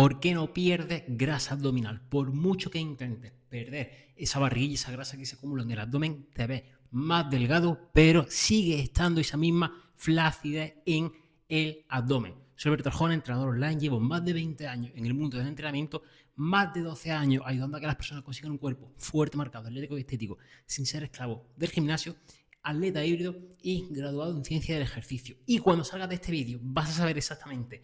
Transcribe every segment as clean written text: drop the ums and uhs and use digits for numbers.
¿Por qué no pierdes grasa abdominal? Por mucho que intentes perder esa barriguilla, esa grasa que se acumula en el abdomen, te ves más delgado, pero sigue estando esa misma flacidez en el abdomen. Soy Alberto Arjona, entrenador online, llevo más de 20 años en el mundo del entrenamiento, más de 12 años ayudando a que las personas consigan un cuerpo fuerte, marcado, atlético y estético, sin ser esclavo del gimnasio, atleta híbrido y graduado en ciencia del ejercicio. Y cuando salgas de este vídeo vas a saber exactamente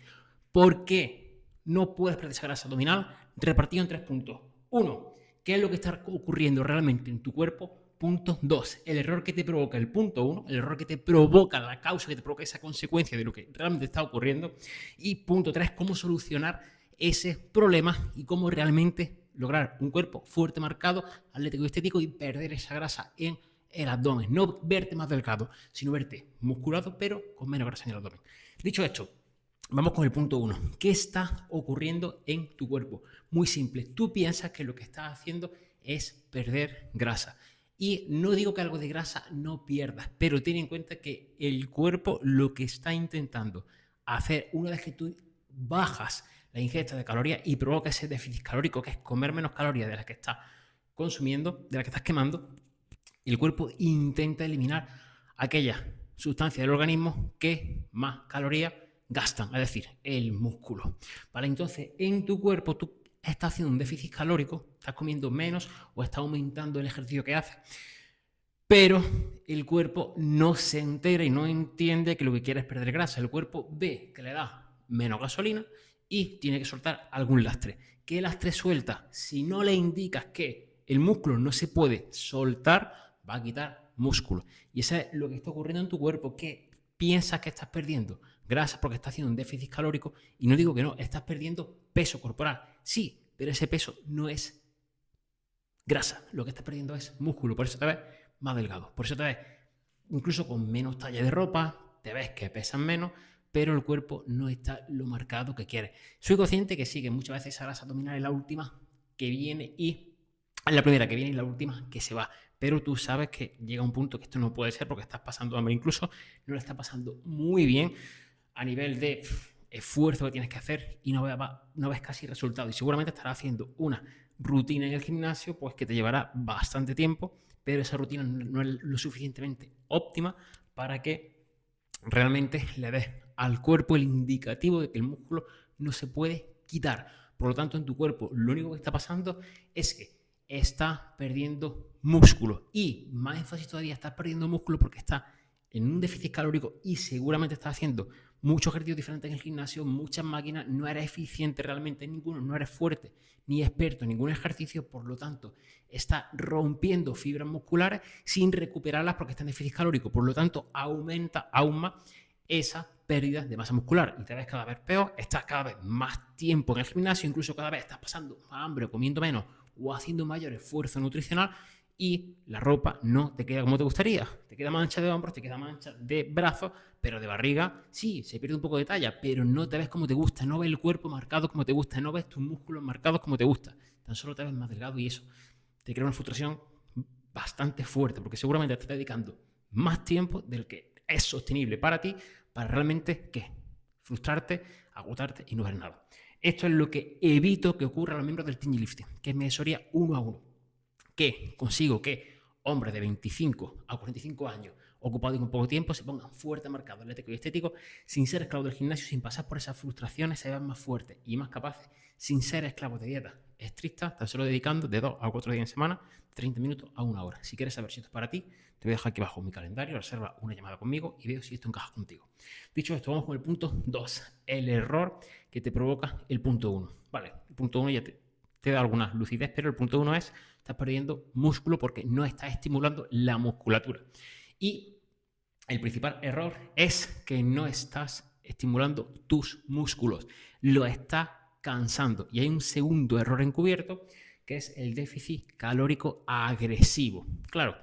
por qué no puedes perder esa grasa abdominal, repartido en 3 puntos. 1. ¿Qué es lo que está ocurriendo realmente en tu cuerpo? Punto 2. El error que te provoca el punto 1, el error que te provoca, la causa que te provoca esa consecuencia de lo que realmente está ocurriendo. Y punto 3. Cómo solucionar ese problema y cómo realmente lograr un cuerpo fuerte, marcado, atlético y estético y perder esa grasa en el abdomen. No verte más delgado, sino verte musculado, pero con menos grasa en el abdomen. Dicho esto, vamos con el punto 1. ¿Qué está ocurriendo en tu cuerpo? Muy simple. Tú piensas que lo que estás haciendo es perder grasa. Y no digo que algo de grasa no pierdas, pero ten en cuenta que el cuerpo lo que está intentando hacer una vez que tú bajas la ingesta de calorías y provoca ese déficit calórico, que es comer menos calorías de las que estás consumiendo, de las que estás quemando, el cuerpo intenta eliminar aquellas sustancias del organismo que más calorías gastan, es decir, el músculo. ¿Vale? Entonces, en tu cuerpo tú estás haciendo un déficit calórico, estás comiendo menos o estás aumentando el ejercicio que haces, pero el cuerpo no se entera y no entiende que lo que quiere es perder grasa. El cuerpo ve que le da menos gasolina y tiene que soltar algún lastre. ¿Qué lastre suelta? Si no le indicas que el músculo no se puede soltar, va a quitar músculo. Y eso es lo que está ocurriendo en tu cuerpo, que piensas que estás perdiendo grasa porque estás haciendo un déficit calórico, y no digo que no, estás perdiendo peso corporal. Sí, pero ese peso no es grasa, lo que estás perdiendo es músculo, por eso te ves más delgado, por eso te ves incluso con menos talla de ropa, te ves que pesan menos, pero el cuerpo no está lo marcado que quiere. Soy consciente que sí, que muchas veces esa grasa abdominal es la última que viene y es la primera que viene y la última que se va, pero tú sabes que llega un punto que esto no puede ser porque estás pasando hambre, incluso no lo estás pasando muy bien a nivel de esfuerzo que tienes que hacer y no ves casi resultado, y seguramente estarás haciendo una rutina en el gimnasio pues que te llevará bastante tiempo, pero esa rutina no es lo suficientemente óptima para que realmente le des al cuerpo el indicativo de que el músculo no se puede quitar. Por lo tanto, en tu cuerpo lo único que está pasando es que está perdiendo músculo, y más énfasis todavía, estás perdiendo músculo porque está en un déficit calórico y seguramente estás haciendo muchos ejercicios diferentes en el gimnasio, muchas máquinas, no eres eficiente realmente en ninguno, no eres fuerte ni experto en ningún ejercicio, por lo tanto estás rompiendo fibras musculares sin recuperarlas porque está en déficit calórico, por lo tanto aumenta aún más esa pérdida de masa muscular y te ves cada vez peor, estás cada vez más tiempo en el gimnasio, incluso cada vez estás pasando más hambre o comiendo menos o haciendo mayor esfuerzo nutricional, y la ropa no te queda como te gustaría. Te queda mancha de hombros, te queda mancha de brazos, pero de barriga sí, se pierde un poco de talla, pero no te ves como te gusta, no ves el cuerpo marcado como te gusta, no ves tus músculos marcados como te gusta, tan solo te ves más delgado, y eso te crea una frustración bastante fuerte, porque seguramente te estás dedicando más tiempo del que es sostenible para ti, para realmente, ¿qué? Frustrarte, agotarte y no ver nada. Esto es lo que evito que ocurra a los miembros del Team Lifting, que es mi asesoría 1 a 1. Que consigo que hombres de 25 a 45 años ocupados en poco tiempo se pongan fuerte, marcados, atléticos y estéticos, sin ser esclavos del gimnasio, sin pasar por esas frustraciones, se vean más fuertes y más capaces, sin ser esclavos de dieta estrictas, tan solo dedicando de 2 a 4 días en semana, 30 minutos a 1 hora. Si quieres saber si esto es para ti, te voy a dejar aquí abajo mi calendario, reserva una llamada conmigo y veo si esto encaja contigo. Dicho esto, vamos con el punto 2, el error que te provoca el punto 1. Vale, el punto 1 ya te da alguna lucidez, pero el punto 1 es: estás perdiendo músculo porque no estás estimulando la musculatura. Y el principal error es que no estás estimulando tus músculos, lo estás cansando. Y hay un segundo error encubierto, que es el déficit calórico agresivo. Claro,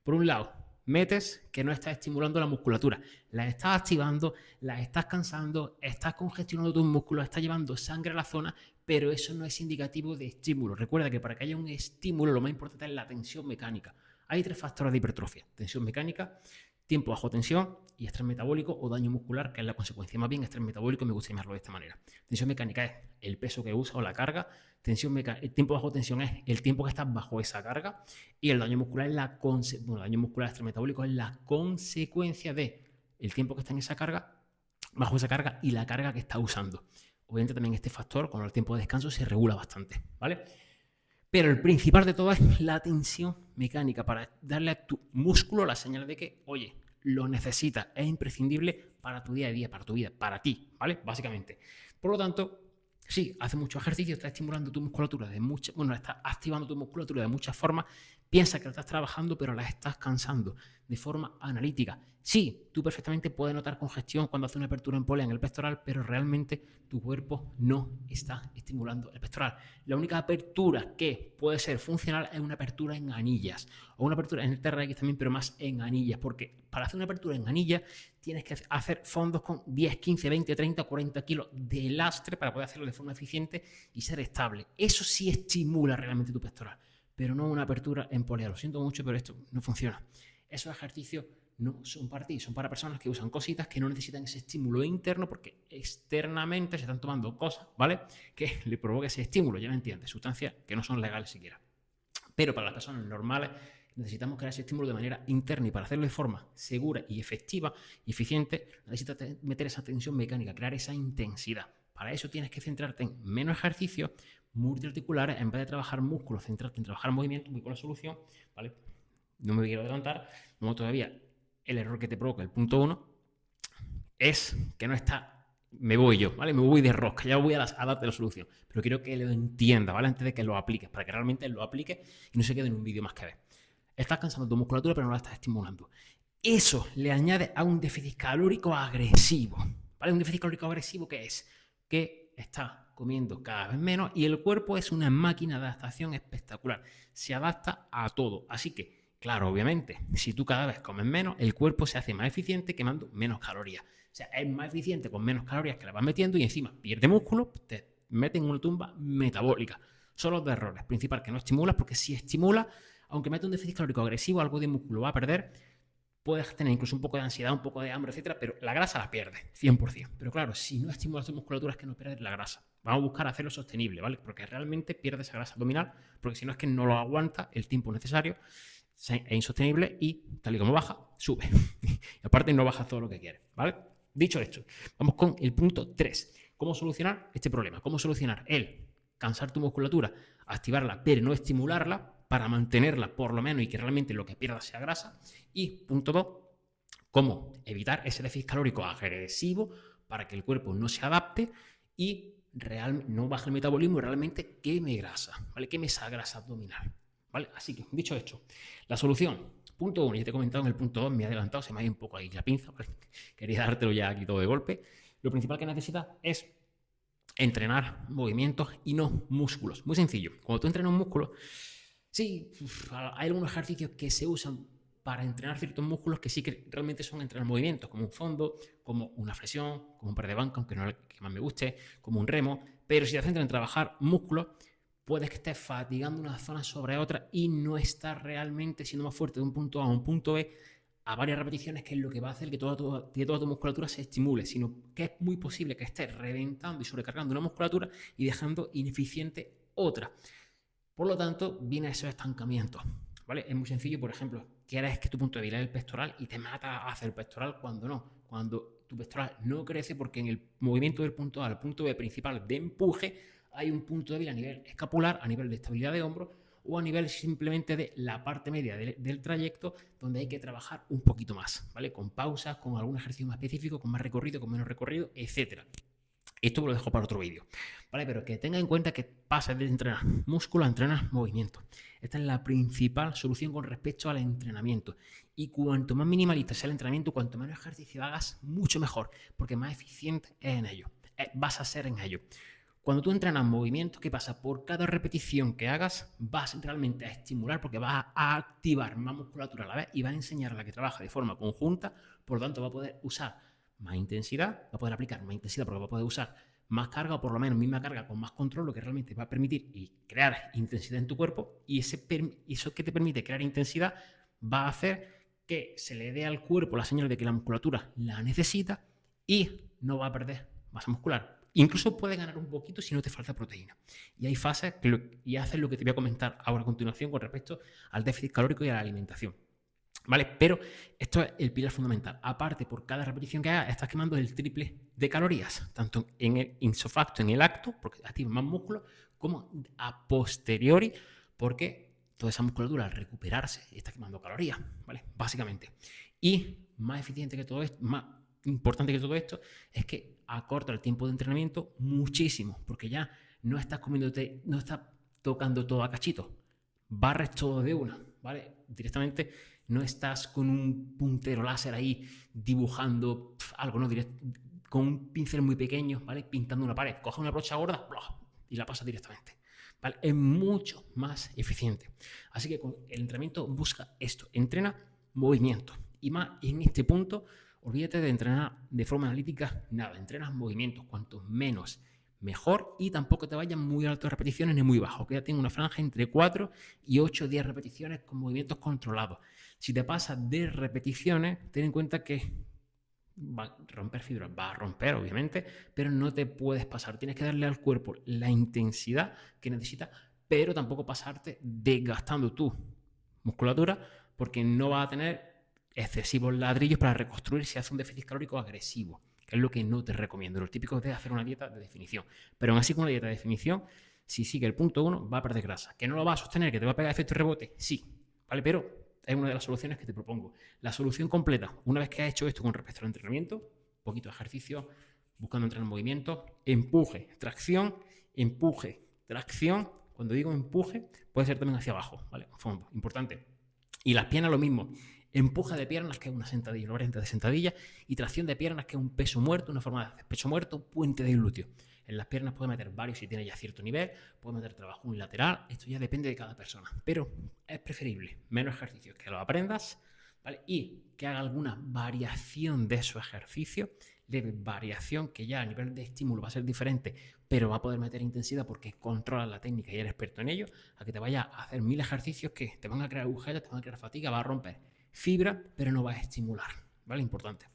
por un lado, metes que no estás estimulando la musculatura, la estás activando, la estás cansando, estás congestionando tus músculos, estás llevando sangre a la zona, pero eso no es indicativo de estímulo. Recuerda que para que haya un estímulo lo más importante es la tensión mecánica. Hay 3 factores de hipertrofia: tensión mecánica, tiempo bajo tensión y estrés metabólico o daño muscular, que es la consecuencia. Más bien estrés metabólico me gusta llamarlo de esta manera. Tensión mecánica es el peso que usa o la carga. El tiempo bajo tensión es el tiempo que estás bajo esa carga. Y el daño muscular es el daño muscular estrés metabólico es la consecuencia de el tiempo que está en esa carga, bajo esa carga y la carga que está usando. Obviamente también este factor con el tiempo de descanso se regula bastante, ¿vale? Pero el principal de todo es la tensión mecánica para darle a tu músculo la señal de que, oye, lo necesitas, es imprescindible para tu día a día, para tu vida, para ti, ¿vale? Básicamente. Por lo tanto, sí, hace mucho ejercicio, está estimulando tu musculatura está activando tu musculatura de muchas formas. Piensa que la estás trabajando, pero la estás cansando de forma analítica. Sí, tú perfectamente puedes notar congestión cuando haces una apertura en polea en el pectoral, pero realmente tu cuerpo no está estimulando el pectoral. La única apertura que puede ser funcional es una apertura en anillas o una apertura en el TRX también, pero más en anillas, porque para hacer una apertura en anillas tienes que hacer fondos con 10, 15, 20, 30, 40 kilos de lastre para poder hacerlo de forma eficiente y ser estable. Eso sí estimula realmente tu pectoral, pero no una apertura en polea. Lo siento mucho, pero esto no funciona. Esos ejercicios no son para ti, son para personas que usan cositas que no necesitan ese estímulo interno porque externamente se están tomando cosas, ¿vale? Que le provoque ese estímulo, ya me entiendes, sustancias que no son legales siquiera. Pero para las personas normales necesitamos crear ese estímulo de manera interna y para hacerlo de forma segura y efectiva y eficiente necesitas meter esa tensión mecánica, crear esa intensidad. Para eso tienes que centrarte en menos ejercicios multiarticulares en vez de trabajar músculos, centrarte en trabajar movimientos. Voy con la solución, ¿vale? No me quiero adelantar, no todavía. El error que te provoca el punto 1 es que no está, me voy yo, ¿vale? Me voy de rosca, ya voy a darte la solución, pero quiero que lo entiendas, ¿vale? Antes de que lo apliques, para que realmente lo apliques y no se quede en un vídeo más que ver. Estás cansando tu musculatura, pero no la estás estimulando. Eso le añade a un déficit calórico agresivo, ¿vale? Un déficit calórico agresivo que es que está comiendo cada vez menos y el cuerpo es una máquina de adaptación espectacular. Se adapta a todo, así que claro, obviamente, si tú cada vez comes menos, el cuerpo se hace más eficiente quemando menos calorías. O sea, es más eficiente con menos calorías que le vas metiendo y encima pierde músculo, te mete en una tumba metabólica. Son los dos errores. Principal, que no estimulas, porque si estimulas, aunque mete un déficit calórico agresivo, algo de músculo va a perder. Puedes tener incluso un poco de ansiedad, un poco de hambre, etcétera, pero la grasa la pierdes, 100%. Pero claro, si no estimulas tu musculatura es que no pierdes la grasa. Vamos a buscar hacerlo sostenible, ¿vale? Porque realmente pierdes esa grasa abdominal, porque si no es que no lo aguanta el tiempo necesario. Es insostenible y tal y como baja, sube. Y aparte no baja todo lo que quiere, ¿vale? Dicho esto, vamos con el punto 3. ¿Cómo solucionar este problema? ¿Cómo solucionar el cansar tu musculatura, activarla, pero no estimularla para mantenerla por lo menos y que realmente lo que pierda sea grasa? Y punto 2, ¿cómo evitar ese déficit calórico agresivo para que el cuerpo no se adapte y no baje el metabolismo y realmente queme grasa, ¿vale? Queme esa grasa abdominal. ¿Vale? Así que, dicho esto, la solución, punto 1, ya te he comentado en el punto 2, me he adelantado, se me ha ido un poco ahí la pinza, ¿vale? Quería dártelo ya aquí todo de golpe. Lo principal que necesitas es entrenar movimientos y no músculos. Muy sencillo, cuando tú entrenas un músculo, sí, hay algunos ejercicios que se usan para entrenar ciertos músculos que sí que realmente son entrenar movimientos, como un fondo, como una flexión, como un par de banca, aunque no es el que más me guste, como un remo, pero si te centras en trabajar músculos, puedes que estés fatigando una zona sobre otra y no estás realmente siendo más fuerte de un punto A a un punto B a varias repeticiones, que es lo que va a hacer que toda tu musculatura se estimule, sino que es muy posible que estés reventando y sobrecargando una musculatura y dejando ineficiente otra. Por lo tanto, viene ese estancamiento, ¿vale? Es muy sencillo, por ejemplo, quieres que tu punto débil es el pectoral y te mata hacia el pectoral cuando no, cuando tu pectoral no crece porque en el movimiento del punto A al punto B principal de empuje hay un punto débil a nivel escapular, a nivel de estabilidad de hombro o a nivel simplemente de la parte media del trayecto donde hay que trabajar un poquito más, ¿vale? Con pausas, con algún ejercicio más específico, con más recorrido, con menos recorrido, etcétera. Esto me lo dejo para otro vídeo, ¿vale? Pero que tenga en cuenta que pases de entrenar músculo a entrenar movimiento. Esta es la principal solución con respecto al entrenamiento. Y cuanto más minimalista sea el entrenamiento, cuanto menos ejercicio hagas, mucho mejor, porque más eficiente es en ello. Vas a ser en ello. Cuando tú entrenas movimiento, ¿qué pasa? Por cada repetición que hagas, vas realmente a estimular porque vas a activar más musculatura a la vez y vas a enseñar a la que trabaja de forma conjunta, por lo tanto va a poder usar más intensidad, va a poder aplicar más intensidad porque va a poder usar más carga o por lo menos misma carga con más control, lo que realmente va a permitir y crear intensidad en tu cuerpo y eso que te permite crear intensidad va a hacer que se le dé al cuerpo la señal de que la musculatura la necesita y no va a perder masa muscular. Incluso puede ganar un poquito si no te falta proteína. Y hay fases y haces lo que te voy a comentar ahora a continuación con respecto al déficit calórico y a la alimentación. ¿Vale? Pero esto es el pilar fundamental. Aparte, por cada repetición que hagas, estás quemando el triple de calorías, tanto en el insofacto, en el acto, porque activas más músculo, como a posteriori, porque toda esa musculatura al recuperarse está quemando calorías, ¿vale? Básicamente. Y más eficiente que todo esto, más importante que todo esto, es que acorta el tiempo de entrenamiento muchísimo, porque ya no estás comiéndote, no estás tocando todo a cachitos, barres todo de una, ¿vale? Directamente no estás con un puntero láser ahí dibujando algo, ¿no? Con un pincel muy pequeño, ¿vale? Pintando una pared, coge una brocha gorda y la pasas directamente, ¿vale? Es mucho más eficiente. Así que con el entrenamiento busca esto, entrena movimiento. Y más en este punto, olvídate de entrenar de forma analítica, nada, entrenas movimientos, cuanto menos mejor, y tampoco te vayas muy altas repeticiones ni muy bajo. Quédate en una franja entre 4 y 8 o 10 repeticiones con movimientos controlados. Si te pasas de repeticiones, ten en cuenta que va a romper fibras, va a romper obviamente, pero no te puedes pasar. Tienes que darle al cuerpo la intensidad que necesita, pero tampoco pasarte desgastando tu musculatura, porque no va a tener excesivos ladrillos para reconstruir si hace un déficit calórico agresivo, que es lo que no te recomiendo. Lo típico es hacer una dieta de definición, pero aún así con una dieta de definición, si sigue el punto 1, va a perder grasa. ¿Que no lo va a sostener, que te va a pegar efecto rebote? Sí, ¿vale? Pero es una de las soluciones que te propongo. La solución completa, una vez que has hecho esto con respecto al entrenamiento, poquito de ejercicio, buscando entrenar movimiento, empuje, tracción, empuje, tracción. Cuando digo empuje, puede ser también hacia abajo, ¿vale? Fondo, importante. Y las piernas lo mismo. Empuje de piernas, que es una sentadilla, una variante de sentadilla, y tracción de piernas, que es un peso muerto, una forma de hacer pecho muerto, puente de glúteo. En las piernas puedes meter varios si tienes ya cierto nivel, puedes meter trabajo unilateral, esto ya depende de cada persona, pero es preferible menos ejercicios, que lo aprendas, ¿vale? Y que haga alguna variación de esos ejercicios, leve variación, que ya a nivel de estímulo va a ser diferente, pero va a poder meter intensidad porque controlas la técnica y eres experto en ello, a que te vayas a hacer 1000 ejercicios que te van a crear agujetas, te van a crear fatiga, va a romper fibra, pero no va a estimular, ¿vale? Importante.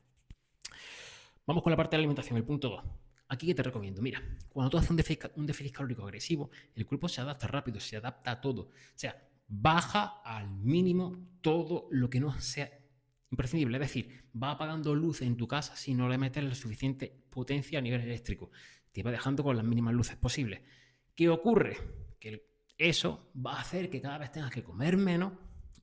Vamos con la parte de la alimentación, el punto 2. Aquí que te recomiendo, mira, cuando tú haces un déficit calórico agresivo, el cuerpo se adapta rápido, se adapta a todo. O sea, baja al mínimo todo lo que no sea imprescindible. Es decir, va apagando luces en tu casa si no le metes la suficiente potencia a nivel eléctrico. Te va dejando con las mínimas luces posibles. ¿Qué ocurre? Que eso va a hacer que cada vez tengas que comer menos,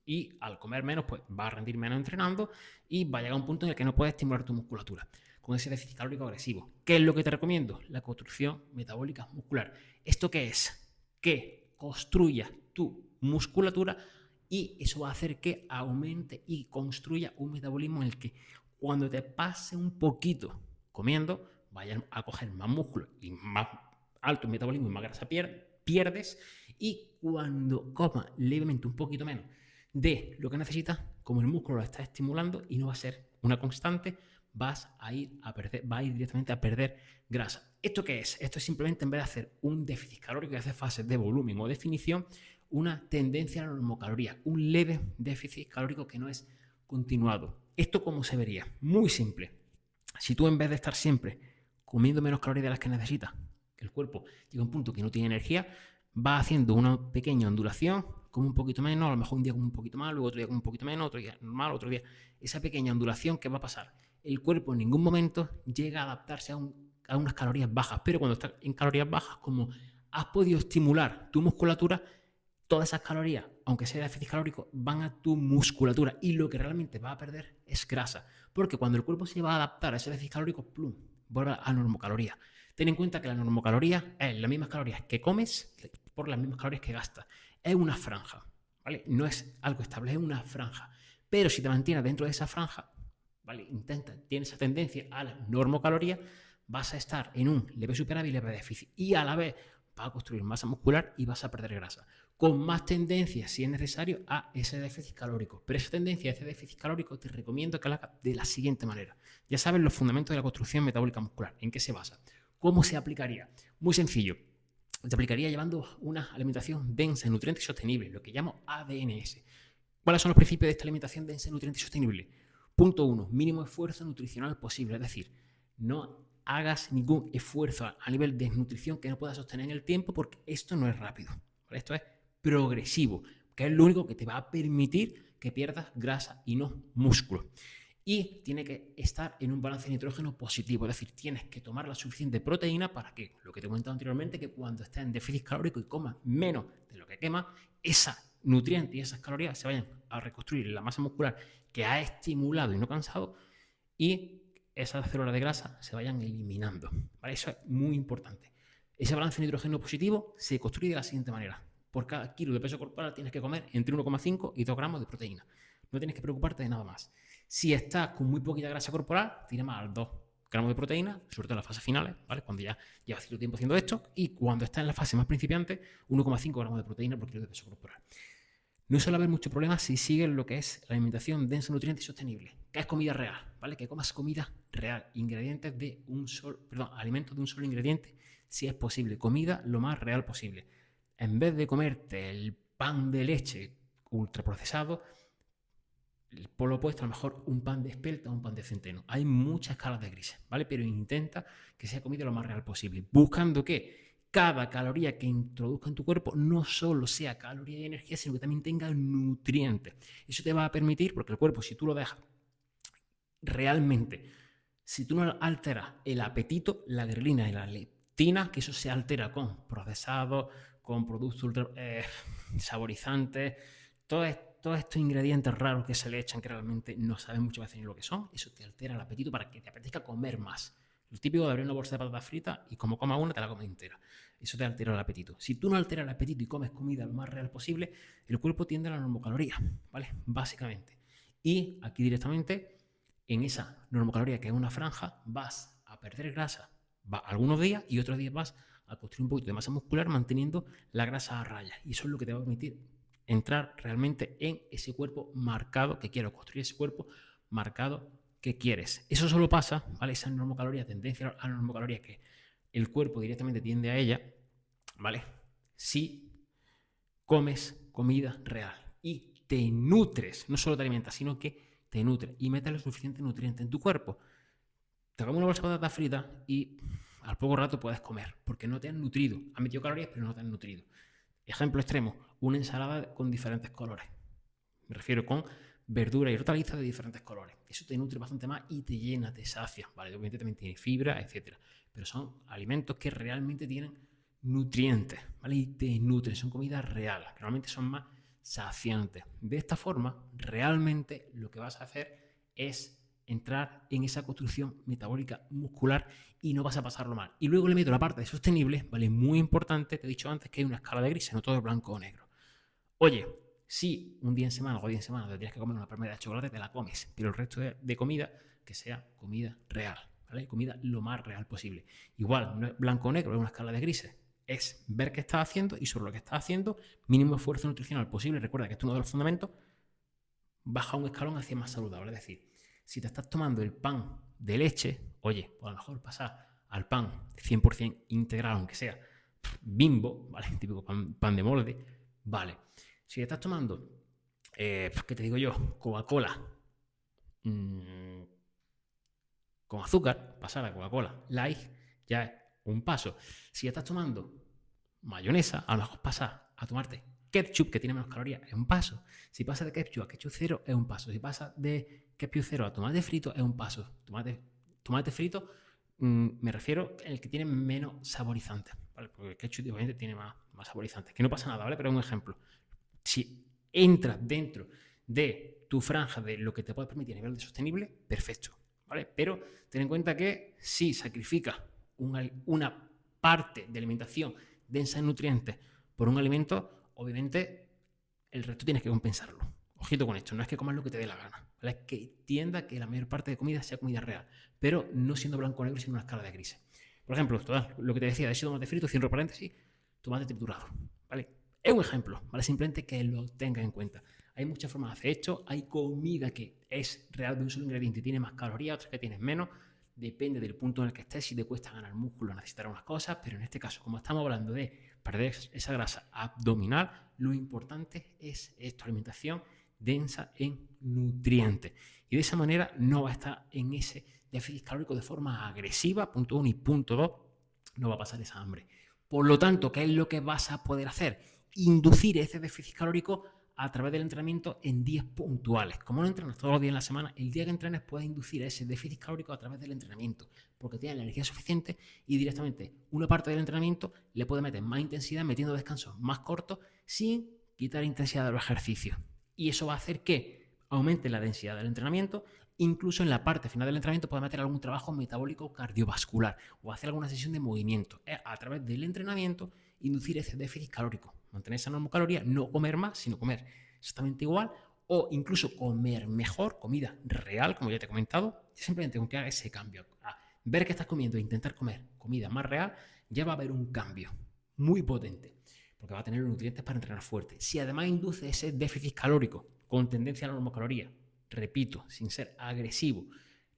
y al comer menos, pues va a rendir menos entrenando y va a llegar a un punto en el que no puedes estimular tu musculatura con ese déficit calórico agresivo. ¿Qué es lo que te recomiendo? La construcción metabólica muscular. ¿Esto qué es? Que construya tu musculatura, y eso va a hacer que aumente y construya un metabolismo en el que cuando te pase un poquito comiendo, vayan a coger más músculo y más alto metabolismo y más grasa pierdes, y cuando comas levemente un poquito menos de lo que necesitas, como el músculo lo está estimulando y no va a ser una constante, vas a ir directamente a perder grasa. ¿Esto qué es? Esto es simplemente, en vez de hacer un déficit calórico y hacer fases de volumen o definición, una tendencia a la normocaloría, un leve déficit calórico que no es continuado. ¿Esto cómo se vería? Muy simple. Si tú, en vez de estar siempre comiendo menos calorías de las que necesitas, que el cuerpo llega a un punto que no tiene energía, va haciendo una pequeña ondulación, como un poquito menos, a lo mejor un día como un poquito más, luego otro día como un poquito menos, otro día normal, otro día. Esa pequeña ondulación, ¿qué va a pasar? El cuerpo en ningún momento llega a adaptarse a unas calorías bajas, pero cuando estás en calorías bajas, como has podido estimular tu musculatura, todas esas calorías, aunque sea déficit calórico, van a tu musculatura, y lo que realmente va a perder es grasa, porque cuando el cuerpo se va a adaptar a ese déficit calórico, plum, vuelve a normocaloría. Ten en cuenta que la normocaloría es las mismas calorías que comes por las mismas calorías que gastas. Es una franja, ¿vale? No es algo estable, es una franja. Pero si te mantienes dentro de esa franja, ¿vale? Tienes esa tendencia a la normocaloría, vas a estar en un leve superávit y leve déficit, y a la vez vas a construir masa muscular y vas a perder grasa, con más tendencia, si es necesario, a ese déficit calórico. Pero esa tendencia a ese déficit calórico te recomiendo que lo hagas de la siguiente manera. Ya sabes los fundamentos de la construcción metabólica muscular. ¿En qué se basa? ¿Cómo se aplicaría? Muy sencillo. Se aplicaría llevando una alimentación densa en nutrientes y sostenible, lo que llamo ADNS. ¿Cuáles son los principios de esta alimentación densa, nutriente y sostenible? Punto 1. Mínimo esfuerzo nutricional posible. Es decir, no hagas ningún esfuerzo a nivel de nutrición que no puedas sostener en el tiempo, porque esto no es rápido. ¿Vale? Esto es progresivo, que es lo único que te va a permitir que pierdas grasa y no músculo. Y tiene que estar en un balance de nitrógeno positivo, es decir, tienes que tomar la suficiente proteína para que, lo que te he comentado anteriormente, que cuando estés en déficit calórico y comas menos de lo que quemas, esa nutrientes y esas calorías se vayan a reconstruir la masa muscular que ha estimulado y no cansado, y esas células de grasa se vayan eliminando. ¿Vale? Eso es muy importante. Ese balance de nitrógeno positivo se construye de la siguiente manera. Por cada kilo de peso corporal tienes que comer entre 1,5 y 2 gramos de proteína. No tienes que preocuparte de nada más. Si estás con muy poquita grasa corporal, tira más al 2 gramos de proteína, sobre todo en las fases finales, ¿vale? Cuando ya llevas cierto tiempo haciendo esto, y cuando estás en la fase más principiante, 1,5 gramos de proteína por kilo de peso corporal. No suele haber mucho problema si sigues lo que es la alimentación densa, nutriente y sostenible, que es comida real, ¿vale? Que comas comida real, ingredientes de alimentos de un solo ingrediente, si es posible, comida lo más real posible. En vez de comerte el pan de leche ultraprocesado, por lo opuesto, a lo mejor un pan de espelta o un pan de centeno. Hay muchas escalas de grises, ¿vale? Pero intenta que sea comida lo más real posible, buscando que cada caloría que introduzca en tu cuerpo no solo sea caloría y energía, sino que también tenga nutrientes. Eso te va a permitir, porque el cuerpo, si tú lo dejas realmente, si tú no alteras el apetito, la grelina y la leptina, que eso se altera con procesados, con productos saborizantes, todos estos ingredientes raros que se le echan que realmente no saben muchas veces ni lo que son, eso te altera el apetito para que te apetezca comer más. Lo típico de abrir una bolsa de patatas fritas y como comas una te la comes entera. Eso te altera el apetito. Si tú no alteras el apetito y comes comida lo más real posible, el cuerpo tiende a la normocaloría, ¿vale? Básicamente. Y aquí directamente, en esa normocaloría, que es una franja, vas a perder grasa algunos días y otros días vas a construir un poquito de masa muscular manteniendo la grasa a raya. Y eso es lo que te va a permitir entrar realmente en ese cuerpo marcado que quiero, construir ese cuerpo marcado que quieres. Eso solo pasa, ¿vale? Esa normocaloría, tendencia a la normocaloría, que el cuerpo directamente tiende a ella, ¿vale? Si comes comida real y te nutres, no solo te alimentas, sino que te nutres y metes lo suficiente nutriente en tu cuerpo. Te comes una bolsa de patatas fritas y al poco rato puedes comer, porque no te han nutrido. Han metido calorías, pero no te han nutrido. Ejemplo extremo, una ensalada con diferentes colores. Me refiero con verdura y hortalizas de diferentes colores. Eso te nutre bastante más y te llena, te sacia. ¿Vale? Obviamente también tiene fibra, etc. Pero son alimentos que realmente tienen nutrientes, ¿vale? Y te nutren, son comidas reales, que normalmente son más saciantes. De esta forma, realmente lo que vas a hacer es entrar en esa construcción metabólica muscular y no vas a pasarlo mal. Y luego le meto la parte de sostenible, ¿vale? Muy importante, te he dicho antes que hay una escala de grises, no todo es blanco o negro. Oye, si un día en semana o 2 días en semana te tienes que comer una palmera de chocolate, te la comes, pero el resto de comida, que sea comida real, ¿vale? Comida lo más real posible. Igual, no es blanco o negro, es una escala de grises. Es ver qué estás haciendo y sobre lo que estás haciendo, mínimo esfuerzo nutricional posible. Recuerda que esto es uno de los fundamentos, baja un escalón hacia más saludable. Es decir, si te estás tomando el pan de leche, oye, pues a lo mejor pasar al pan 100% integral, aunque sea Bimbo, ¿vale? Típico pan de molde, vale. Si estás tomando, ¿qué te digo yo? Coca-Cola con azúcar, pasar a Coca-Cola Light ya es un paso. Si estás tomando mayonesa, a lo mejor pasas a tomarte ketchup, que tiene menos calorías, es un paso. Si pasas de ketchup a ketchup cero, es un paso. Si pasas de ketchup cero a tomate frito, es un paso. Tomate frito, me refiero al que tiene menos saborizantes, ¿vale? Porque el ketchup obviamente tiene más saborizantes. Que no pasa nada, ¿vale? Pero es un ejemplo. Si entras dentro de tu franja de lo que te puede permitir a nivel de sostenible, perfecto, ¿vale? Pero ten en cuenta que si sacrificas una parte de alimentación densa en nutrientes por un alimento, obviamente el resto tienes que compensarlo. Ojito con esto, no es que comas lo que te dé la gana, ¿vale? Es que tienda que la mayor parte de comida sea comida real, pero no siendo blanco o negro, sino una escala de grises. Por ejemplo, lo que te decía de ese tomate frito, cierro paréntesis, tomate triturado, ¿vale? Es un ejemplo, ¿vale? Simplemente que lo tengas en cuenta. Hay muchas formas de hacer esto, hay comida que es real de un solo ingrediente y tiene más calorías, otras que tienes menos, depende del punto en el que estés. Si te cuesta ganar músculo, necesitarás unas cosas, pero en este caso, como estamos hablando de perder esa grasa abdominal, lo importante es esto, alimentación densa en nutrientes. Y de esa manera no va a estar en ese déficit calórico de forma agresiva, punto 1, y punto 2, no va a pasar esa hambre. Por lo tanto, ¿qué es lo que vas a poder hacer? Inducir ese déficit calórico a través del entrenamiento en días puntuales. Como no entrenas todos los días en la semana, el día que entrenes puedes inducir ese déficit calórico a través del entrenamiento, porque tienes la energía suficiente y directamente una parte del entrenamiento le puedes meter más intensidad metiendo descansos más cortos sin quitar intensidad de los ejercicios. Y eso va a hacer que aumente la densidad del entrenamiento. Incluso en la parte final del entrenamiento puedes meter algún trabajo metabólico cardiovascular o hacer alguna sesión de movimiento. A través del entrenamiento inducir ese déficit calórico, mantener esa normocaloría, no comer más, sino comer exactamente igual o incluso comer mejor, comida real, como ya te he comentado, simplemente con que haga ese cambio. A ver que estás comiendo e intentar comer comida más real, ya va a haber un cambio muy potente, porque va a tener los nutrientes para entrenar fuerte. Si además induce ese déficit calórico con tendencia a la normocaloría, repito, sin ser agresivo,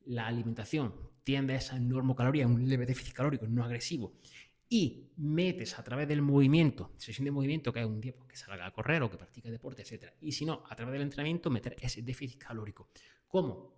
la alimentación tiende a esa normocaloría, un leve déficit calórico no agresivo, y metes a través del movimiento, sesión de movimiento, que es un día que salga a correr o que practique deporte, etc. Y si no, a través del entrenamiento, meter ese déficit calórico. ¿Cómo?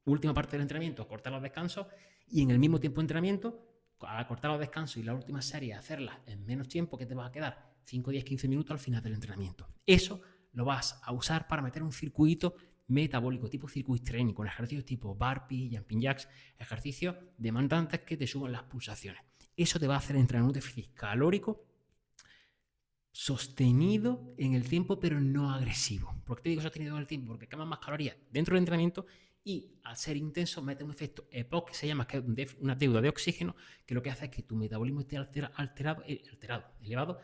Última parte del entrenamiento, acortar los descansos, y en el mismo tiempo de entrenamiento, al acortar los descansos y la última serie, hacerlas en menos tiempo, ¿qué te va a quedar? 5, 10, 15 minutos al final del entrenamiento. Eso lo vas a usar para meter un circuito metabólico tipo circuit training, con ejercicios tipo burpee, jumping jacks, ejercicios demandantes que te suban las pulsaciones. Eso te va a hacer entrar en un déficit calórico sostenido en el tiempo, pero no agresivo. ¿Por qué te digo sostenido en el tiempo? Porque quemas más calorías dentro del entrenamiento y al ser intenso mete un efecto EPOC que se llama, que es una deuda de oxígeno, que lo que hace es que tu metabolismo esté elevado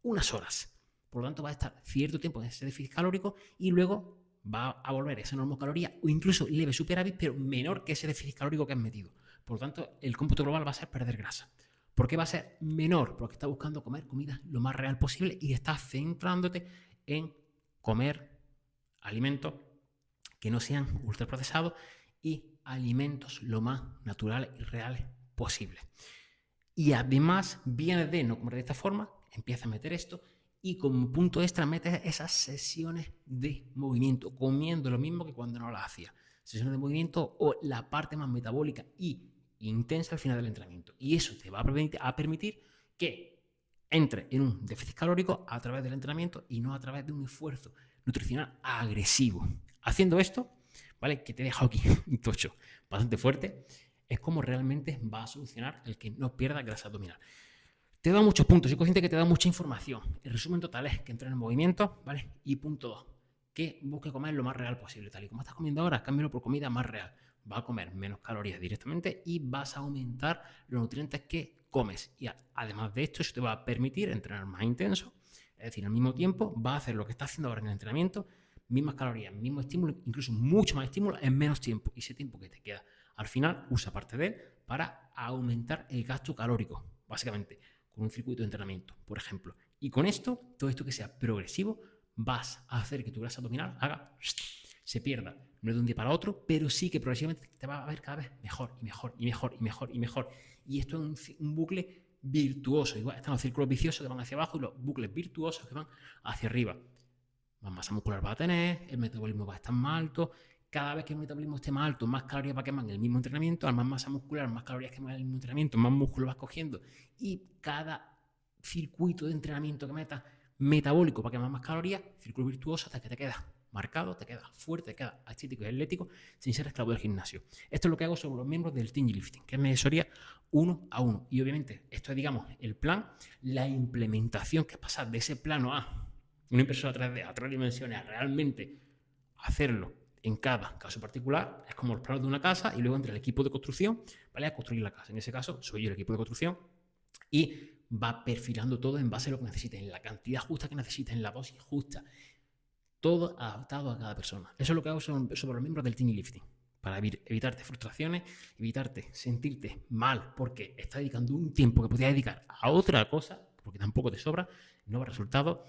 unas horas. Por lo tanto, va a estar cierto tiempo en ese déficit calórico y luego va a volver esa normocaloría o incluso leve superávit, pero menor que ese déficit calórico que has metido. Por lo tanto, el cómputo global va a ser perder grasa. ¿Por qué va a ser menor? Porque estás buscando comer comida lo más real posible y estás centrándote en comer alimentos que no sean ultraprocesados y alimentos lo más naturales y reales posible. Y además, vienes de no comer de esta forma, empiezas a meter esto y como punto extra metes esas sesiones de movimiento, comiendo lo mismo que cuando no las hacías. Sesiones de movimiento o la parte más metabólica y intensa al final del entrenamiento. Y eso te va a permitir que entre en un déficit calórico a través del entrenamiento y no a través de un esfuerzo nutricional agresivo. Haciendo esto, ¿vale? Que te he dejado aquí un tocho bastante fuerte, es como realmente va a solucionar el que no pierda grasa abdominal. Te da muchos puntos, soy consciente que te da mucha información. El resumen total es que entrene en movimiento, ¿vale? Y punto 2, que busque comer lo más real posible. Tal y como estás comiendo ahora, cámbialo por comida más real. Va a comer menos calorías directamente y vas a aumentar los nutrientes que comes. Y además de esto, eso te va a permitir entrenar más intenso. Es decir, al mismo tiempo, va a hacer lo que estás haciendo ahora en el entrenamiento, mismas calorías, mismo estímulo, incluso mucho más estímulo en menos tiempo. Y ese tiempo que te queda al final, usa parte de él para aumentar el gasto calórico, básicamente, con un circuito de entrenamiento, por ejemplo. Y con esto, todo esto que sea progresivo, vas a hacer que tu grasa abdominal se pierda. No de un día para otro, pero sí que progresivamente te va a ver cada vez mejor y mejor y mejor y mejor y mejor. Y esto es un bucle virtuoso. Igual están los círculos viciosos que van hacia abajo y los bucles virtuosos que van hacia arriba. Más masa muscular va a tener, el metabolismo va a estar más alto. Cada vez que el metabolismo esté más alto, más calorías va a quemar en el mismo entrenamiento, al más masa muscular, más calorías quemas en el mismo entrenamiento, más músculo vas cogiendo. Y cada circuito de entrenamiento que metas metabólico para quemar más calorías, círculo virtuoso hasta que te quedas marcado, te quedas fuerte, te quedas estético y atlético sin ser esclavo del gimnasio. Esto es lo que hago sobre los miembros del Team Lifting, que es mi asesoría 1 a 1. Y obviamente esto es, digamos, el plan, la implementación, que es pasar de ese plano a una impresora 3D a 3 dimensiones a realmente hacerlo en cada caso particular. Es como los planos de una casa y luego entre el equipo de construcción, ¿vale? A construir la casa. En ese caso soy yo el equipo de construcción y va perfilando todo en base a lo que necesites, en la cantidad justa que necesites, en la dosis justa. Todo adaptado a cada persona. Eso es lo que hago sobre los miembros del Team Lifting, para evitarte frustraciones, evitarte sentirte mal porque estás dedicando un tiempo que podías dedicar a otra cosa, porque tampoco te sobra, no va a resultado.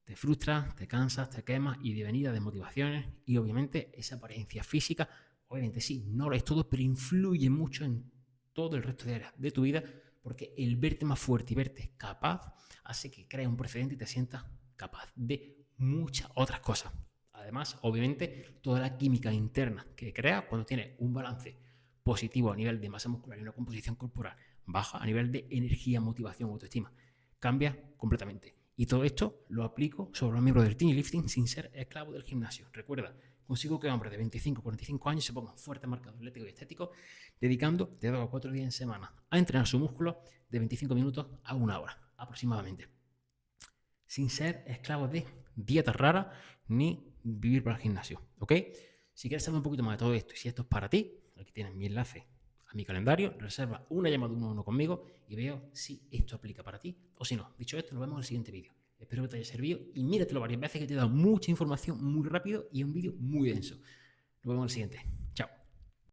Te frustras, te cansas, te quemas y de venida de motivaciones y obviamente esa apariencia física, obviamente sí, no lo es todo, pero influye mucho en todo el resto de áreas de tu vida porque el verte más fuerte y verte capaz hace que crees un precedente y te sientas capaz de muchas otras cosas. Además, obviamente, toda la química interna que crea cuando tiene un balance positivo a nivel de masa muscular y una composición corporal baja a nivel de energía, motivación, autoestima, cambia completamente. Y todo esto lo aplico sobre los miembros del Team Lifting sin ser esclavo del gimnasio. Recuerda, consigo que hombres de 25 45 años se pongan fuertes, marcados, atléticos y estéticos, dedicando de 2 a 4 días en semana a entrenar su músculo de 25 minutos a 1 hora aproximadamente, sin ser esclavos de dietas raras ni vivir para el gimnasio, ¿ok? Si quieres saber un poquito más de todo esto y si esto es para ti, aquí tienes mi enlace a mi calendario, reserva una llamada 1 a 1 conmigo y veo si esto aplica para ti o si no. Dicho esto, nos vemos en el siguiente vídeo. Espero que te haya servido y míratelo varias veces, que te he dado mucha información muy rápido y un vídeo muy denso. Nos vemos en el siguiente.